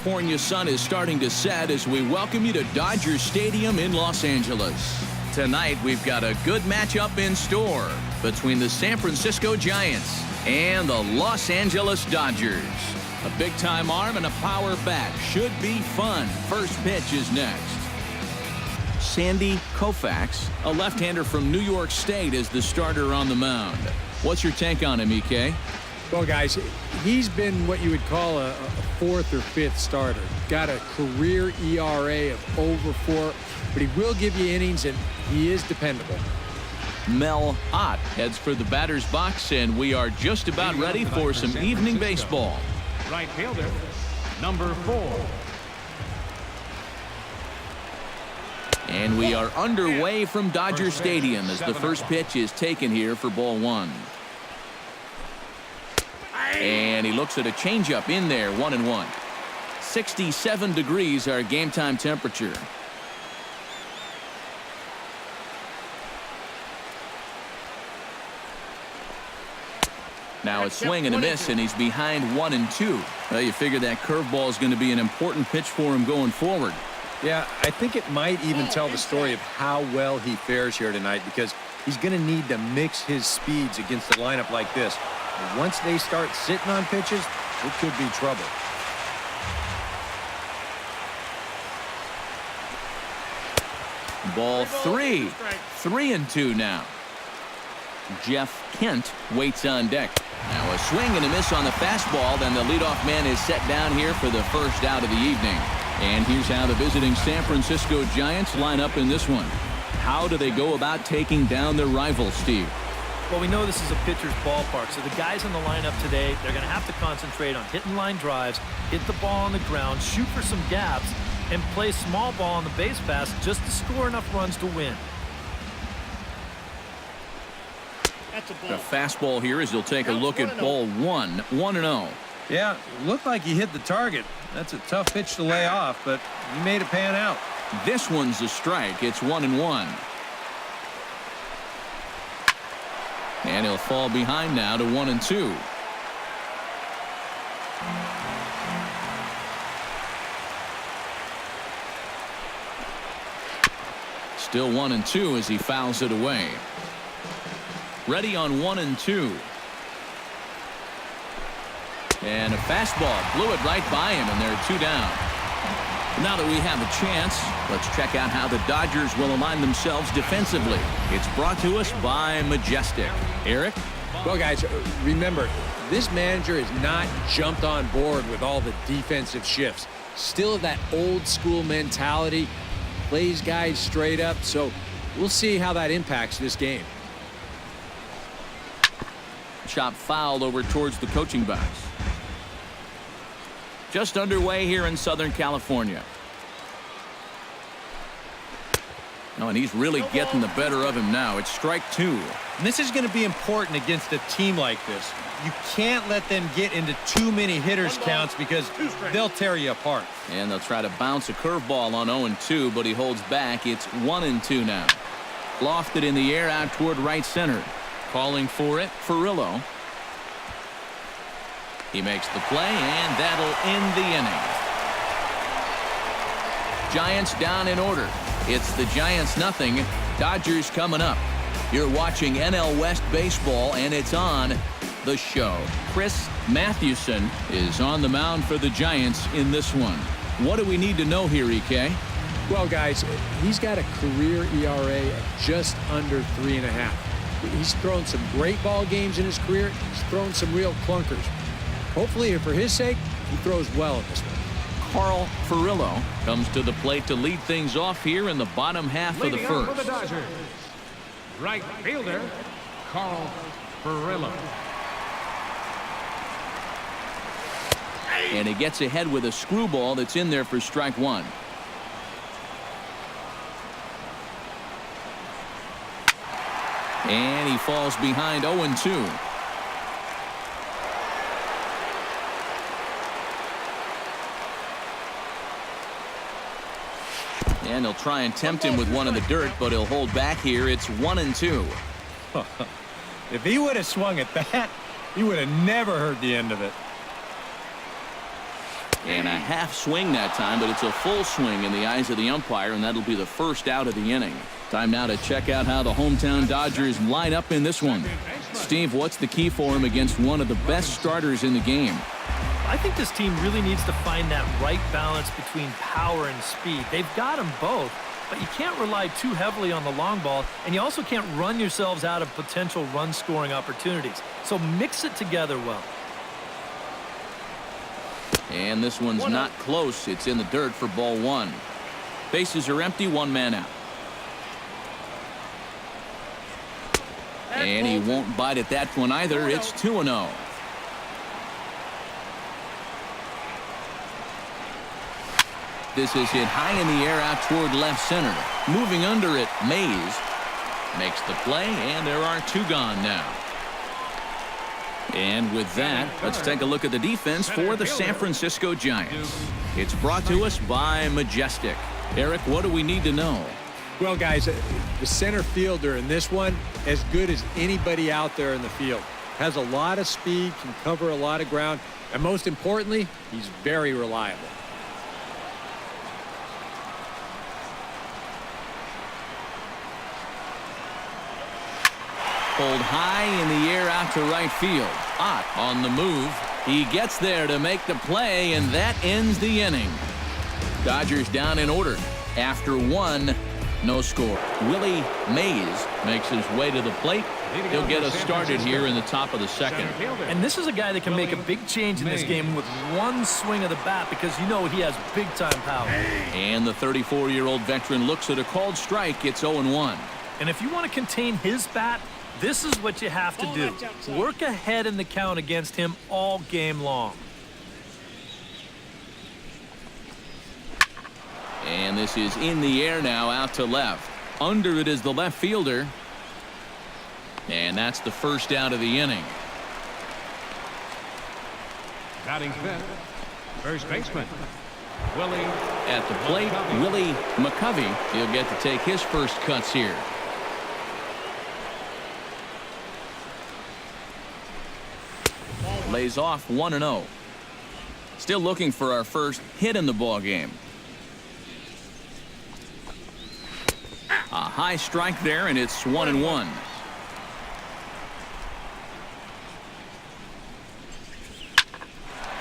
California sun is starting to set as we welcome you to Dodger Stadium in Los Angeles. Tonight, we've got a good matchup in store between the San Francisco Giants and the Los Angeles Dodgers. A big-time arm and a power bat should be fun. First pitch is next. Sandy Koufax, a left-hander from New York State, is the starter on the mound. What's your take on him, EK? Well, guys, he's been what you would call a fourth or fifth starter. Got a career ERA of over 4, but he will give you innings, and he is dependable. Mel Ott heads for the batter's box, and we are just about ready for some evening baseball. Right fielder, number 4. And we are underway from Dodger Stadium as the first pitch is taken here for ball 1. And he looks at a changeup in there, 1-1. 67 degrees our game time temperature. Now a swing and a miss, and he's behind 1-2. Well, you figure that curveball is going to be an important pitch for him going forward. Yeah, I think it might even tell the story of how well he fares here tonight, because he's going to need to mix his speeds against a lineup like this. And once they start sitting on pitches, it could be trouble. Ball 3. 3-2 now. Jeff Kent waits on deck. Now a swing and a miss on the fastball. Then the leadoff man is set down here for the first out of the evening. And here's how the visiting San Francisco Giants line up in this one. How do they go about taking down their rivals, Steve? Well, we know this is a pitcher's ballpark, so the guys in the lineup today, they're going to have to concentrate on hitting line drives, hit the ball on the ground, shoot for some gaps, and play small ball on the base pass just to score enough runs to win. The fastball here as he'll take a look at ball 1. 1-0. Yeah, looked like he hit the target. That's a tough pitch to lay off, but he made it pan out. This one's a strike. It's 1-1. And he'll fall behind now to 1-2. Still 1-2 as he fouls it away. Ready on 1-2. And a fastball blew it right by him, and they're 2 down. Now that we have a chance, let's check out how the Dodgers will align themselves defensively. It's brought to us by Majestic. Eric? Well, guys, remember, this manager has not jumped on board with all the defensive shifts. Still that old school mentality, plays guys straight up, so we'll see how that impacts this game. Chop fouled over towards the coaching box. Just underway here in Southern California. Oh, and he's really getting the better of him now. It's strike 2. And this is going to be important against a team like this. You can't let them get into too many hitters counts because they'll tear you apart. And they'll try to bounce a curveball on 0-2, but he holds back. It's 1-2 now. Lofted in the air out toward right center. Calling for it, Furillo. He makes the play, and that'll end the inning. Giants down in order. It's the Giants nothing. Dodgers coming up. You're watching NL West Baseball, and it's on the show. Chris Mathewson is on the mound for the Giants in this one. What do we need to know here, EK? Well, guys, he's got a career ERA of just under 3.5. He's thrown some great ball games in his career. He's thrown some real clunkers. Hopefully, for his sake, he throws well in this one. Carl Furillo comes to the plate to lead things off here in the bottom half of the first. For the Dodgers, right fielder, Carl Furillo. And he gets ahead with a screwball that's in there for strike 1. And he falls behind 0-2. And he'll try and tempt him with one in the dirt, but he'll hold back here. It's 1-2. If he would have swung at that, he would have never heard the end of it. And a half swing that time, but it's a full swing in the eyes of the umpire, and that'll be the first out of the inning. Time now to check out how the hometown Dodgers line up in this one. Steve, what's the key for him against one of the best starters in the game? I think this team really needs to find that right balance between power and speed. They've got them both, but you can't rely too heavily on the long ball, and you also can't run yourselves out of potential run-scoring opportunities. So mix it together well. And this one's not close. It's in the dirt for ball one. Bases are empty, one man out. And he won't bite at that one either. It's 2-0. This is hit high in the air out toward left center. Moving under it, Mays makes the play, and there are two gone now. And with that, let's take a look at the defense for the San Francisco Giants. It's brought to us by Majestic. Eric, what do we need to know? Well, guys, the center fielder in this one, as good as anybody out there in the field. Has a lot of speed, can cover a lot of ground, and most importantly, he's very reliable. Pulled high in the air out to right field. Ott on the move. He gets there to make the play, and that ends the inning. Dodgers down in order. After one, no score. Willie Mays makes his way to the plate. He'll get us started here in the top of the second. And this is a guy that can make a big change in this game with one swing of the bat, because you know he has big-time power. And the 34-year-old veteran looks at a called strike. It's 0-1. And if you want to contain his bat, this is what you have to do. Work ahead in the count against him all game long. And this is in the air now out to left. Under it is the left fielder. And that's the first out of the inning. Batting fifth, first baseman, Willie. At the plate, Willie McCovey. He'll get to take his first cuts here. Lays off 1-0. Still looking for our first hit in the ball game. A high strike there, and it's 1-1.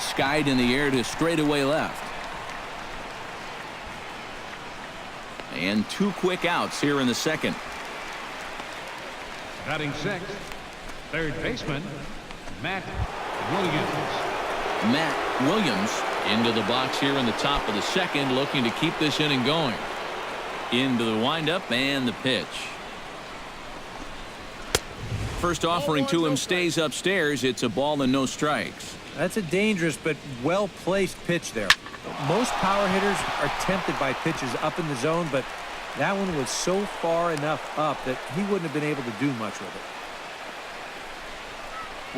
Skied in the air to straightaway left. And two quick outs here in the second. Batting sixth, third baseman, Matt Williams. Matt Williams into the box here in the top of the second, looking to keep this inning going. Into the windup and the pitch. First offering to him stays upstairs. It's a ball and no strikes. That's a dangerous but well-placed pitch there. Most power hitters are tempted by pitches up in the zone, but that one was so far enough up that he wouldn't have been able to do much with it.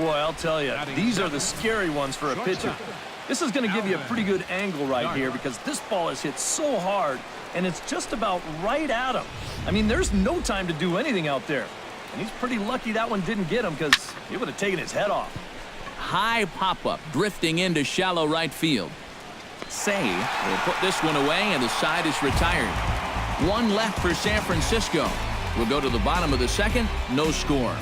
Boy, I'll tell you, these are the scary ones for a pitcher. This is going to give you a pretty good angle right here, because this ball is hit so hard, and it's just about right at him. I mean, there's no time to do anything out there. And he's pretty lucky that one didn't get him, because he would have taken his head off. High pop-up, drifting into shallow right field. Say will put this one away, and the side is retired. One left for San Francisco. We'll go to the bottom of the second, no score.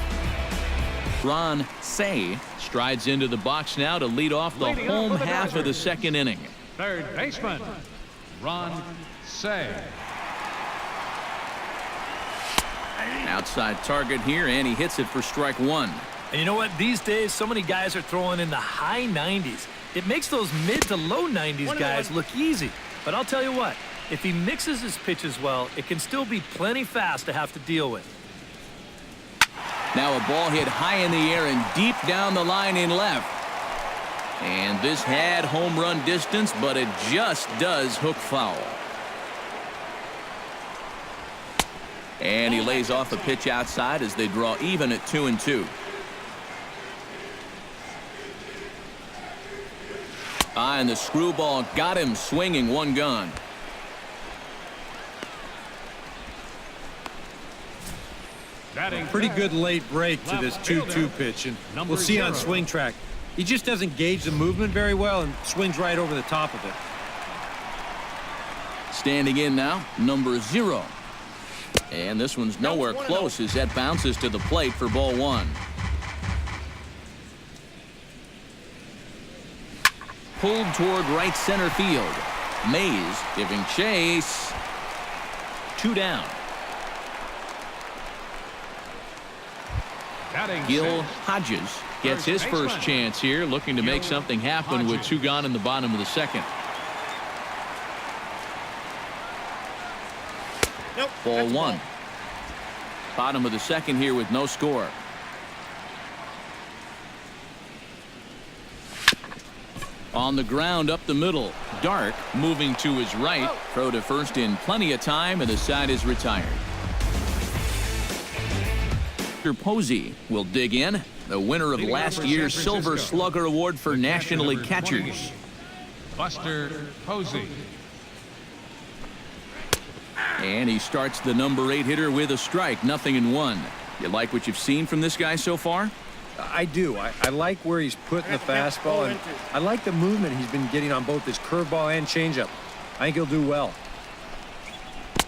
Ron Say strides into the box now to lead off the home half of the second inning. Third baseman, Ron Say. Outside target here, and he hits it for strike one. And you know what? These days, so many guys are throwing in the high 90s. It makes those mid to low 90s guys look easy. But I'll tell you what, if he mixes his pitches well, it can still be plenty fast to have to deal with. Now a ball hit high in the air and deep down the line in left. And this had home run distance, but it just does hook foul. And he lays off a pitch outside as they draw even at 2-2. And the screwball got him swinging, one gone. Pretty good late break to this 2-2 pitch, and we'll see on swing track. He just doesn't gauge the movement very well and swings right over the top of it. Standing in now, number 0. And this one's nowhere close as that bounces to the plate for ball 1. Pulled toward right center field. Mays giving chase. 2 down. Gil Hodges gets his first chance here, looking to make something happen with 2 gone in the bottom of the second. Ball 1. Bottom of the second here with no score. On the ground up the middle. Dark moving to his right. Throw to first in plenty of time, and the side is retired. Posey will dig in. The winner of last year's Silver Slugger Award for National League catchers. Buster Posey. And he starts the number 8 hitter with a strike. 0-1. You like what you've seen from this guy so far? I do. I like where he's putting the fastball, and I like the movement he's been getting on both his curveball and changeup. I think he'll do well.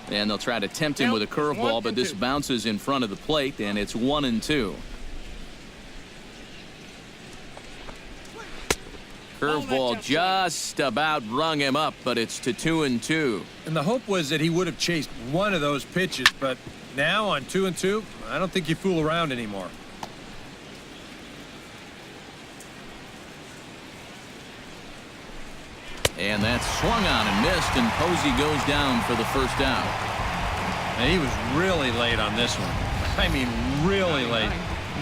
And they'll try to tempt him with a curveball, but this bounces in front of the plate, and it's 1-2. Curveball just about rung him up, but it's to 2-2. And the hope was that he would have chased one of those pitches, but now on 2-2, I don't think you fool around anymore. And that's swung on and missed, and Posey goes down for the first out. And he was really late on this one. I mean, really late.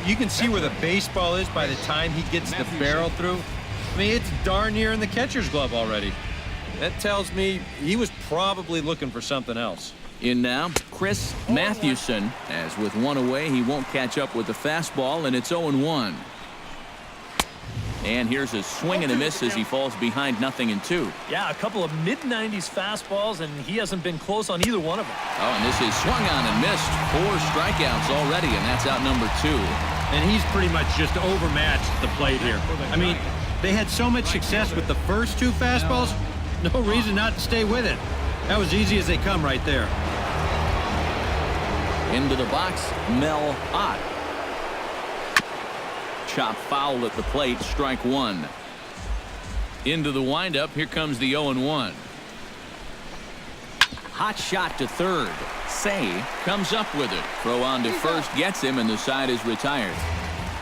You can see where the baseball is by the time he gets the barrel through. I mean, it's darn near in the catcher's glove already. That tells me he was probably looking for something else. In now, Chris Mathewson. As with 1 away, he won't catch up with the fastball, and it's 0-1. And here's a swing and a miss as he falls behind 0-2. Yeah, a couple of mid-90s fastballs, and he hasn't been close on either one of them. Oh, and this is swung on and missed. 4 strikeouts already, and that's out number 2. And he's pretty much just overmatched at the plate here. I mean, they had so much success with the first 2 fastballs, no reason not to stay with it. That was easy as they come right there. Into the box, Mel Ott. Chop foul at the plate, strike 1. Into the windup, here comes the 0-1. Hot shot to third. Say comes up with it. Throw on to first, gets him, and the side is retired.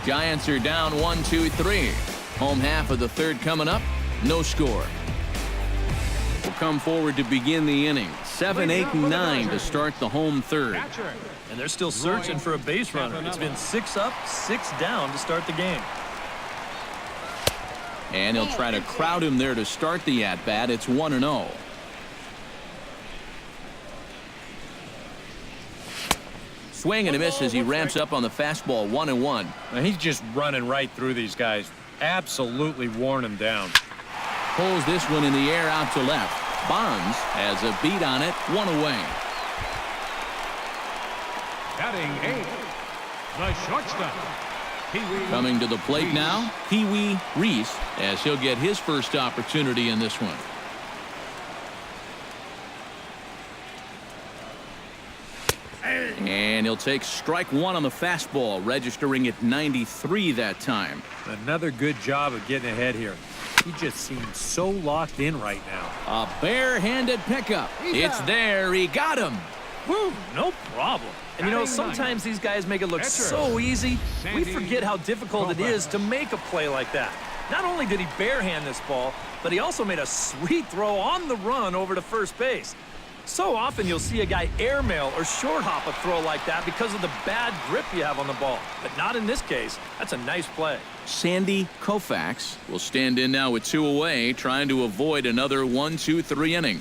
Giants are down 1-2-3. Home half of the third coming up. No score. Will come forward to begin the inning. 7, 8, and 9 to start the home third. And they're still searching for a base runner. It's been 6 up, 6 down to start the game. And he'll try to crowd him there to start the at-bat. It's 1-0. Swing and a miss as he ramps up on the fastball. 1-1. Now he's just running right through these guys. Absolutely worn them down. Pulls this one in the air out to left. Bonds has a beat on it. 1 away. Batting 8, the shortstop. Coming to the plate now, Pee Wee Reese, as he'll get his first opportunity in this one. And he'll take strike 1 on the fastball, registering at 93 that time. Another good job of getting ahead here. He just seems so locked in right now. A bare-handed pickup. It's there. He got him. Woo, no problem. And you know, sometimes these guys make it look so easy, we forget how difficult it is to make a play like that. Not only did he barehand this ball, but he also made a sweet throw on the run over to first base. So often you'll see a guy airmail or short hop a throw like that because of the bad grip you have on the ball. But not in this case. That's a nice play. Sandy Koufax will stand in now with 2 away, trying to avoid another 1-2-3 inning.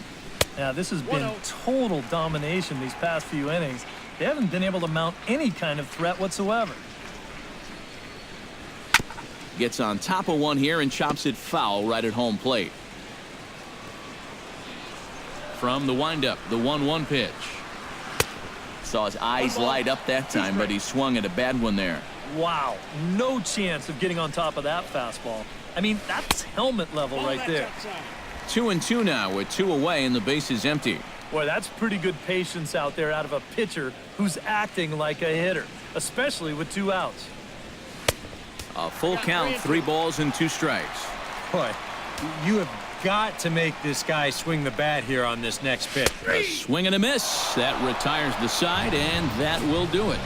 Yeah, this has been total domination these past few innings. They haven't been able to mount any kind of threat whatsoever. Gets on top of one here and chops it foul right at home plate. From the windup, the 1-1 pitch. Saw his eyes light up that time, but he swung at a bad one there. Wow, no chance of getting on top of that fastball. I mean, that's helmet level right there. 2-2 now with 2 away and the base is empty. Boy, that's pretty good patience out there out of a pitcher who's acting like a hitter, especially with 2 outs. A full count, 3 balls and 2 strikes. Boy, you have got to make this guy swing the bat here on this next pitch. A swing and a miss. That retires the side, and that will do it.